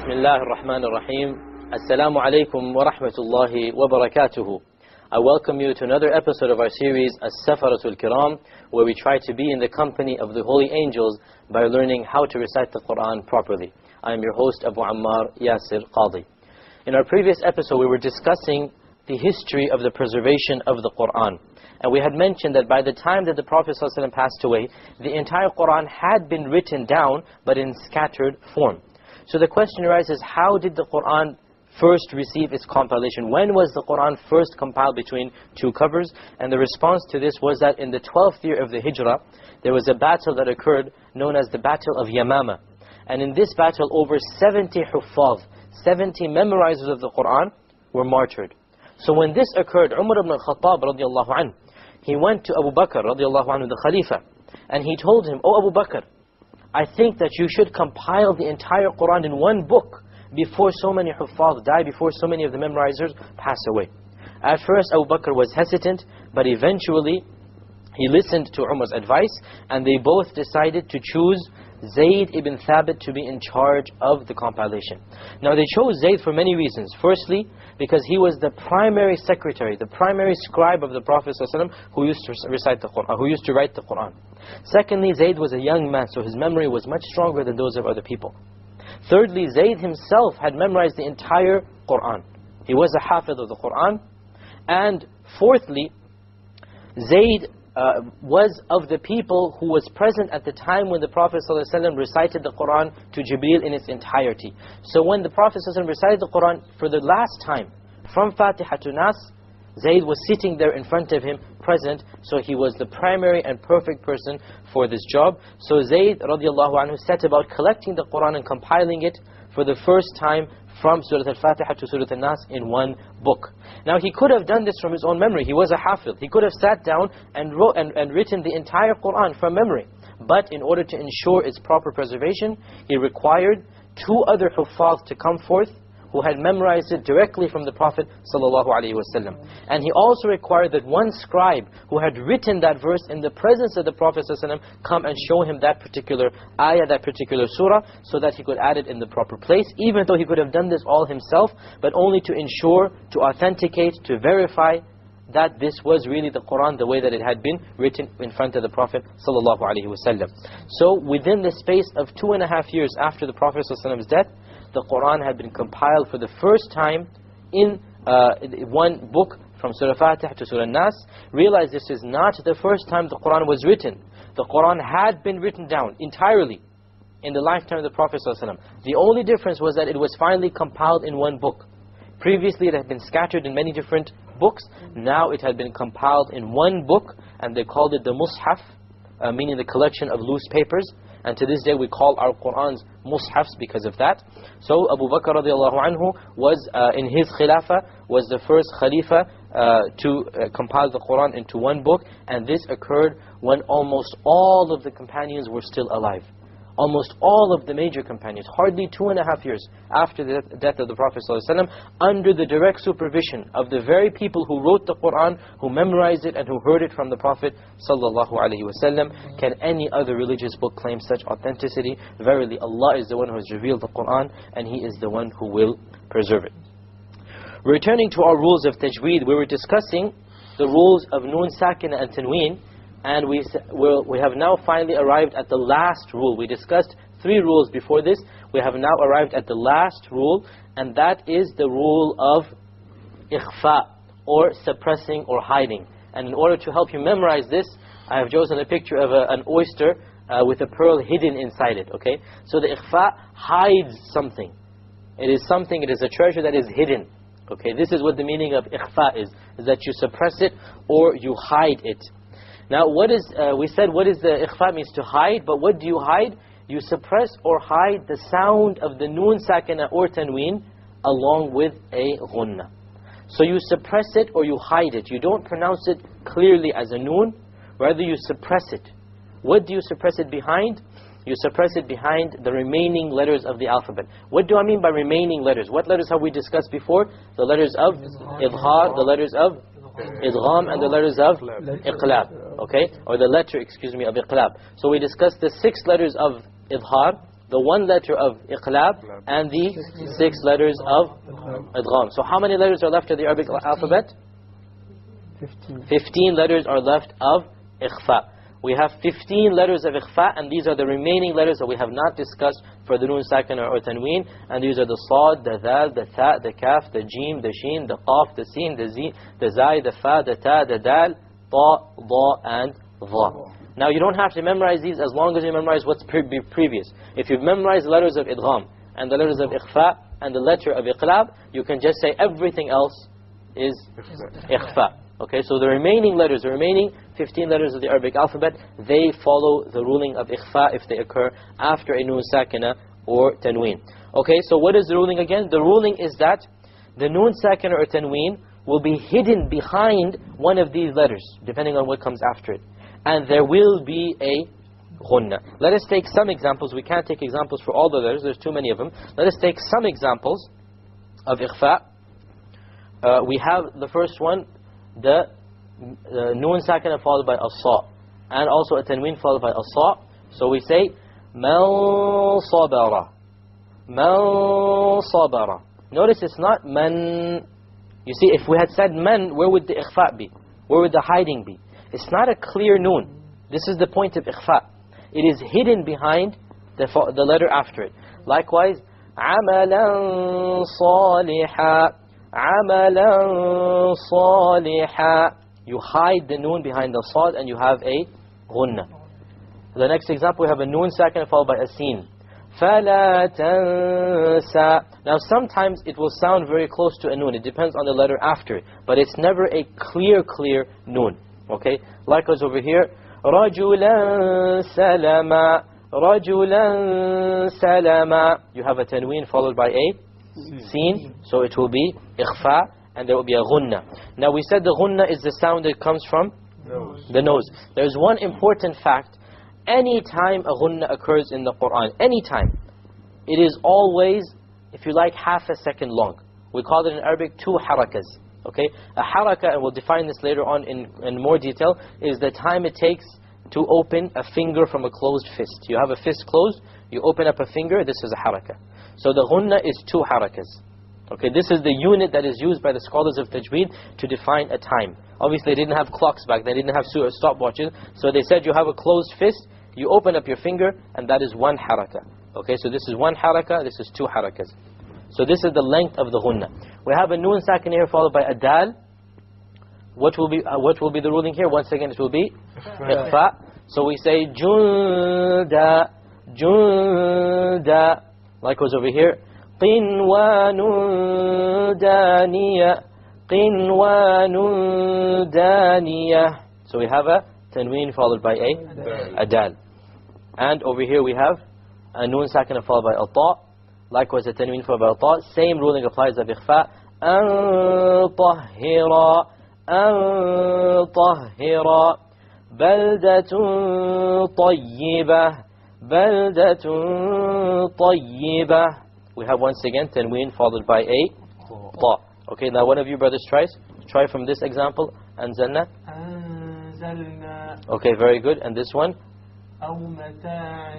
Bismillah ar-Rahman ar-Rahim. Assalamu alaikum wa rahmatullahi wa barakatuhu. I welcome you to another episode of our series As-Safaratul Kiram, where we try to be in the company of the holy angels by learning how to recite the Quran properly. I am your host Abu Ammar Yasir Qadi. In our previous episode we were discussing the history of the preservation of the Quran. And we had mentioned that by the time that the Prophet ﷺ passed away, the entire Quran had been written down, but in scattered form. So the question arises, how did the Quran first receive its compilation? When was the Quran first compiled between two covers? And the response to this was that in the 12th year of the Hijrah, there was a battle that occurred known as the Battle of Yamama. And in this battle, over 70 huffaz, 70 memorizers of the Quran were martyred. So when this occurred, Umar ibn al-Khattab radiallahu anhu, he went to Abu Bakr radiallahu anhu, the Khalifa, and he told him, "Oh Abu Bakr, I think that you should compile the entire Quran in one book before so many huffaz die, before so many of the memorizers pass away." At first Abu Bakr was hesitant, but eventually he listened to Umar's advice, and they both decided to choose Zayd ibn Thabit to be in charge of the compilation. Now they chose Zayd for many reasons. Firstly, because he was the primary secretary, the primary scribe of the Prophet ﷺ, who used to recite the Quran, who used to write the Quran. Secondly, Zayd was a young man, so his memory was much stronger than those of other people. Thirdly, Zayd himself had memorized the entire Quran. He was a hafiz of the Quran. And fourthly, Zayd was of the people who was present at the time when the Prophet ﷺ recited the Quran to Jibreel in its entirety. So when the Prophet ﷺ recited the Quran for the last time, from Fatiha to Nas, Zayd was sitting there in front of him, present, so he was the primary and perfect person for this job. So Zayd radiallahu anhu set about collecting the Quran and compiling it for the first time from Surah Al-Fatiha to Surah Al-Nas in one book. Now he could have done this from his own memory. He was a hafiz. He could have sat down and wrote and written the entire Quran from memory. But in order to ensure its proper preservation, he required two other huffaz to come forth who had memorized it directly from the Prophet ﷺ. And he also required that one scribe who had written that verse in the presence of the Prophet ﷺ come and show him that particular ayah, that particular surah, so that he could add it in the proper place, even though he could have done this all himself, but only to ensure, to authenticate, to verify that this was really the Quran the way that it had been written in front of the Prophet ﷺ. So within the space of 2.5 years after the Prophet ﷺ's death, the Quran had been compiled for the first time in one book from Surah Fatiha to Surah Nas. Realize this is not the first time the Quran was written. The Quran had been written down entirely in the lifetime of the Prophet ﷺ. The only difference was that it was finally compiled in one book. Previously it had been scattered in many different books. Now it had been compiled in one book, and they called it the Mus'haf, meaning the collection of loose papers. And to this day we call our Qur'ans Mus'hafs because of that. So Abu Bakr radiallahu anhu was, in his Khilafah, was the first Khalifa to compile the Qur'an into one book. And this occurred when almost all of the companions were still alive. Almost all of the major companions, hardly 2.5 years after the death of the Prophet ﷺ, under the direct supervision of the very people who wrote the Qur'an, who memorized it and who heard it from the Prophet ﷺ. Can any other religious book claim such authenticity? Verily Allah is the one who has revealed the Qur'an, and He is the one who will preserve it. Returning to our rules of tajweed, we were discussing the rules of Noon Sakina and Tanween. And we have now finally arrived at the last rule. We discussed 3 rules before this. We have now arrived at the last rule, and that is the rule of ikhfa, or suppressing or hiding. And in order to help you memorize this, I have chosen a picture of an oyster with a pearl hidden inside it. Okay, so the ikhfa hides something. It is something, it is a treasure that is hidden. Okay, this is what the meaning of ikhfa is that you suppress it or you hide it. Now what is, we said what is the ikhfa means to hide, but what do you hide? You suppress or hide the sound of the noon sakina or tanween along with a ghunna. So you suppress it or you hide it. You don't pronounce it clearly as a noon, rather you suppress it. What do you suppress it behind? You suppress it behind the remaining letters of the alphabet. What do I mean by remaining letters? What letters have we discussed before? The letters of idghar, the letters of idgham, and the letters of iqlab. Okay, or the letter, excuse me, of iqlab. So we discussed the 6 letters of idghar, the one letter of iqlab and the 6 letters of idgham. So how many letters are left of the Arabic alphabet? 15 letters are left of ikhfa. We have 15 letters of ikhfa, and these are the remaining letters that we have not discussed for the noon sakina or tanween. And these are the sad, the dal, the tha, the kaf, the jim, the sheen, the qaf, the sin, the zi, the zai, the fa, the ta, the dal, ta, dha, and dha. Now you don't have to memorize these as long as you memorize what's previous. If you've memorized the letters of idgham and the letters of ikhfa and the letter of iqlab, you can just say everything else is ikhfa. Okay, so the remaining letters, the remaining 15 letters of the Arabic alphabet, they follow the ruling of ikhfa if they occur after a noon sakina or tanween. Okay, so what is the ruling again? The ruling is that the noon sakina or tanween will be hidden behind one of these letters, depending on what comes after it. And there will be a ghunna. Let us take some examples. We can't take examples for all the letters, there's too many of them. Let us take some examples of ikhfa. We have the first one, the noon sakina followed by a sa, and also a tanween followed by a sa. So we say man sabara, man sabara. Notice it's not man. You see, if we had said man, where would the ikhfa be? Where would the hiding be? It's not a clear noon. This is the point of ikhfa. It is hidden behind the letter after it. Likewise, amalan saliha, amalan saliha. You hide the noon behind the sad and you have a ghunna. The next example, we have a noon sakina followed by a sin. فَلَا تَنْسَى. Now sometimes it will sound very close to a noon. It depends on the letter after it. But it's never a clear noon. Okay? Likewise over here, رَجُلًا سَلَمًا, رَجُلًا سَلَمًا. You have a tanween followed by a sin. So it will be ikhfa. And there will be a ghunna. Now we said the ghunna is the sound that comes from the nose. There's one important fact. Any time a ghunna occurs in the Quran, any time, it is always, if you like, half a second long. We call it in Arabic 2 harakas. Okay? A haraka, and we'll define this later on in more detail, is the time it takes to open a finger from a closed fist. You have a fist closed, you open up a finger, this is a haraka. So the ghunna is 2 harakas. Okay, this is the unit that is used by the scholars of tajweed to define a time. Obviously they didn't have clocks back then, they didn't have stopwatches. So they said you have a closed fist, you open up your finger, and that is 1 haraka. Okay, so this is 1 haraka, this is 2 harakas. So this is the length of the ghunna. We have a noon sakin here followed by a dal. What will be the ruling here? Once again it will be ikhfa. So we say junda, junda. Likewise over here, قِنْوَانٌ دَانِيَةٌ, قِنْوَانٌ دَانِيَةٌ. So we have a tanween followed by a dal. And over here we have a noon sakina followed by a ta. Likewise a tanween followed by a ta. Same ruling applies of ikhfa. أَن طَهِّرَ, أَن طَهِّرَ, بَلْدَةٌ طَيِّبَةٌ, بَلْدَةٌ طَيِّبَةٌ. We have once again tanween followed by a ta. Okay, now one of you brothers try from this example. Anzalna. أنزلنا. Okay, very good. And this one? أو متاع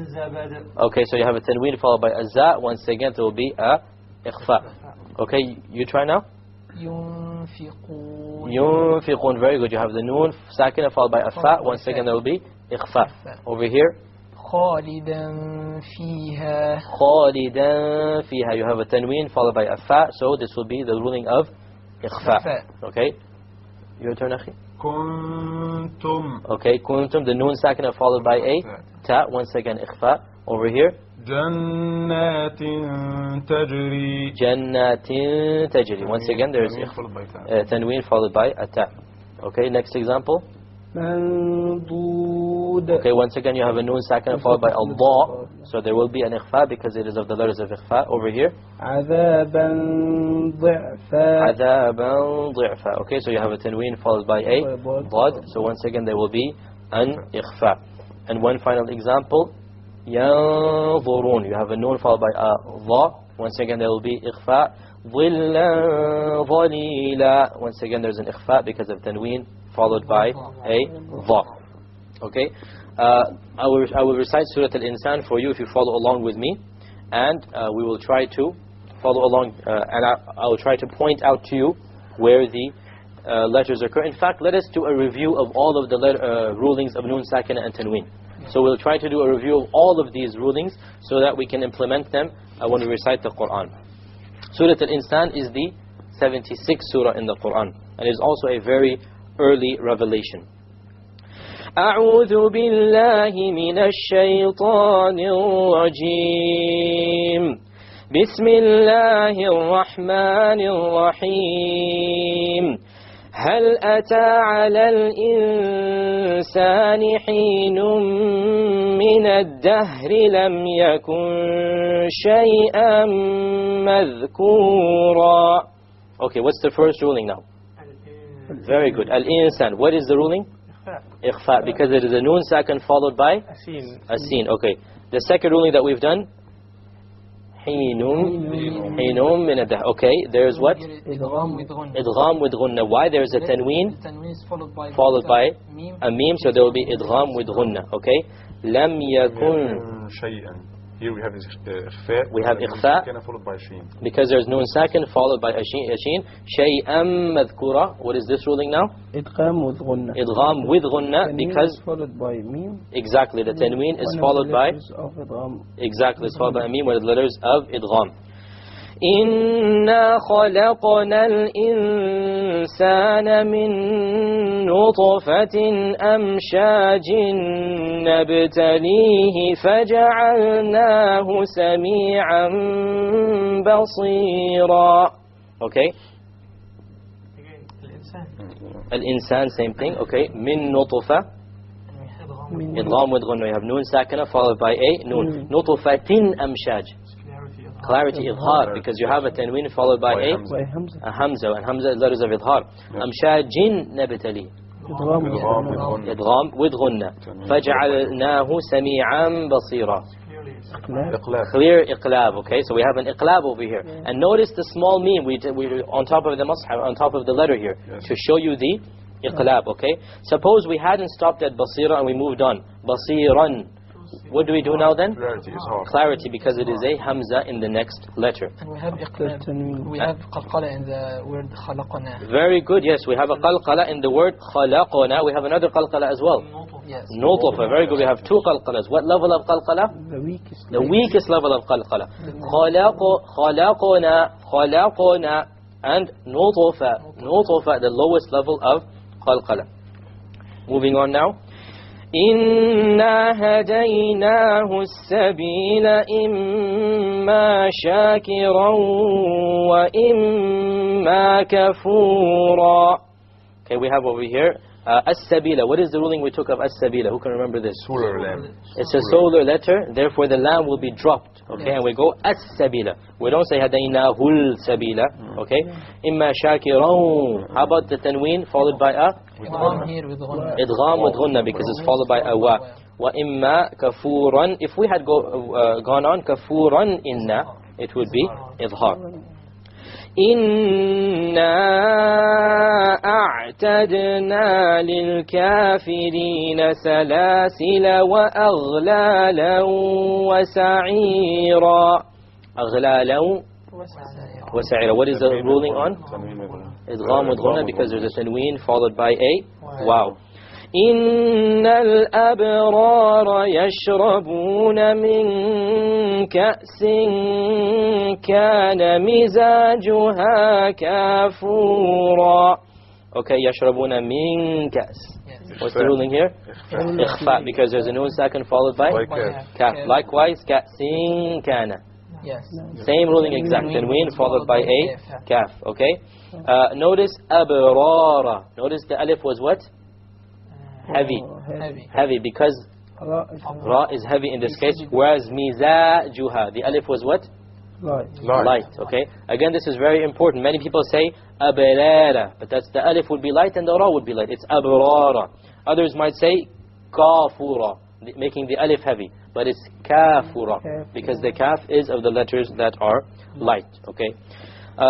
زبد. Okay, so you have a tanween followed by a za. Once again it will be a ikhfa. Okay, you try now. ينفقون. ينفقون, very good. You have the noon sakina followed by a fa. Once again there will be ikhfa. Over here, خالدا فيها. خالدا فيها. You have a tanween followed by a fa, so this will be the ruling of ikhfa. Okay, your turn, akhi. كنتم. Okay, kuntum, the noon sakina followed by a ta. Once again ikhfa. Over here, جنات تجري. جنات تجري. Once again there is tanween followed by a ta. Okay, next example. مندود. Okay, once again you have a noon sakina followed by a dha, so there will be an ikhfa because it is of the letters of ikhfa. Over here, عذابا ضعفا. عذابا ضعفا. Okay, so you have a tanween followed by a dhad, so once again there will be an ikhfa. And one final example, ينظرون. You have a noon followed by a dha. Once again there will be ikhfa. ظلا ظليلا. Once again there's an ikhfa because of tanween followed by a dha. Okay, I will recite Surah Al-Insan for you if you follow along with me, and we will try to follow along, and I will try to point out to you where the letters occur. In fact, let us do a review of all of the rulings of Nun Sakina and Tanween. So we'll try to do a review of all of these rulings so that we can implement them when we recite the Quran. Surah Al-Insan is the 76th surah in the Quran, and is also a very early revelation. أعوذ بالله من الشيطان الرجيم بسم الله الرحمن الرحيم هل أتى على الإنسان حين من الدهر لم يكن شيئا مذكورا. Okay, what's the first ruling now? Very good. Al-Insan. What is the ruling? Ikhfa, because it is a Nun Sakin followed by a Sin. Okay. The second ruling that we've done? Hinum min ad-dahr. Okay, there's what? Idgham with ghunna. Why? There's a tanween followed by a meme, so there will be idgham with ghunna. Okay. Lam yakun shay'an. Here we have ikhfa. We have ikhfa followed by sheen. because there's Nun Sakin followed by a sheen. Shay'an madhkura. What is this ruling now? Idgham with ghunna. Idgham with ghunna, because followed by meme. exactly, the tanween is followed by exactly, it's followed by a meme with the letters of idgham. إنا خلقنا الإنسان من نطفة أمشاج نبتليه فجعلناه سميعا بصيرا. Okay. الإنسان, same thing. Okay. من نطفة إدغام with غنة. You have نون ساكنة followed by a نون. نطفة أمشاج. Clarity, idhar, because you have a tanween followed by a hamza, and hamza is letters of idhar. Amshajin nabtali. Idgham with ghunna. Faj'alnahu sami'an basira. Clear iqlab. Okay, so we have an iqlab over here. And notice the small meme we on top of the mushaf, on top of the letter here, to show you the iqlab. Okay, suppose we hadn't stopped at basira and we moved on. Basiran. What do we do now then? Clarity, because it is a hamza in the next letter. And we have iqlab. We have qalqala in the word khalaqana. Very good. Yes, we have a qalqala in the word khalaqana. We have another qalqala as well. Yes. Nutfa. Very good. We have two qalqalas. What level of qalqala? The weakest level of qalqala. Khalaqana, and nutfa. Nutfa, the lowest level of qalqala. Moving on now. إنا هديناه السبيل إما شاكرا وإما كفورا. Okay, we have over here as-sabila. What is the ruling we took of as-sabila? Who can remember this? Solar lam. It's a solar letter, therefore the lam will be dropped. Okay, and we go as-sabila. We don't say hadaynahul sabila. Okay, imma shakiran. How about the tanween followed by a Idgham here with ghunna. idgham with ghunna, because it's followed by a wa. Wa imma kafuran. If we had gone on kafuran inna, it would be idhar. إنا أعتدنا للكافرين سلاسل وأغلالا وسعيرا. أغلالا وسعيرا. What is the ruling on? Idgham with ghunna, because there's a tanween followed by a wow. إن الأبرار يشربون من كأس كان مزاجها كافورا. Okay, يشربون من كأس. What's the ruling here? إخفاء, because there's a nun second followed by kaf. Likewise, كأس كان. Yes. Same ruling exact. Tanween followed by a kaf. Okay. Notice أبرار. Notice the alif was what? Heavy, because ra is heavy in this case, whereas mizajuha, the alif was what? Light. Okay, again this is very important. Many people say abrara, but that's the alif would be light and the ra would be light. It's abrara. Others might say kafura, making the alif heavy, but it's kafura, because the kaf is of the letters that are light. Okay,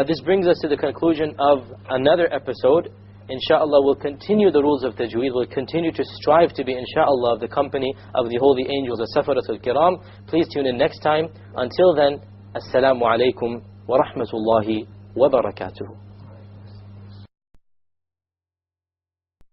this brings us to the conclusion of another episode Inshallah, we'll continue the rules of tajweed. We'll continue to strive to be, inshallah, of the company of the holy angels, the Safaratul Kiram. Please tune in next time. Until then, Assalamu alaikum wa rahmatullahi wa barakatuhu.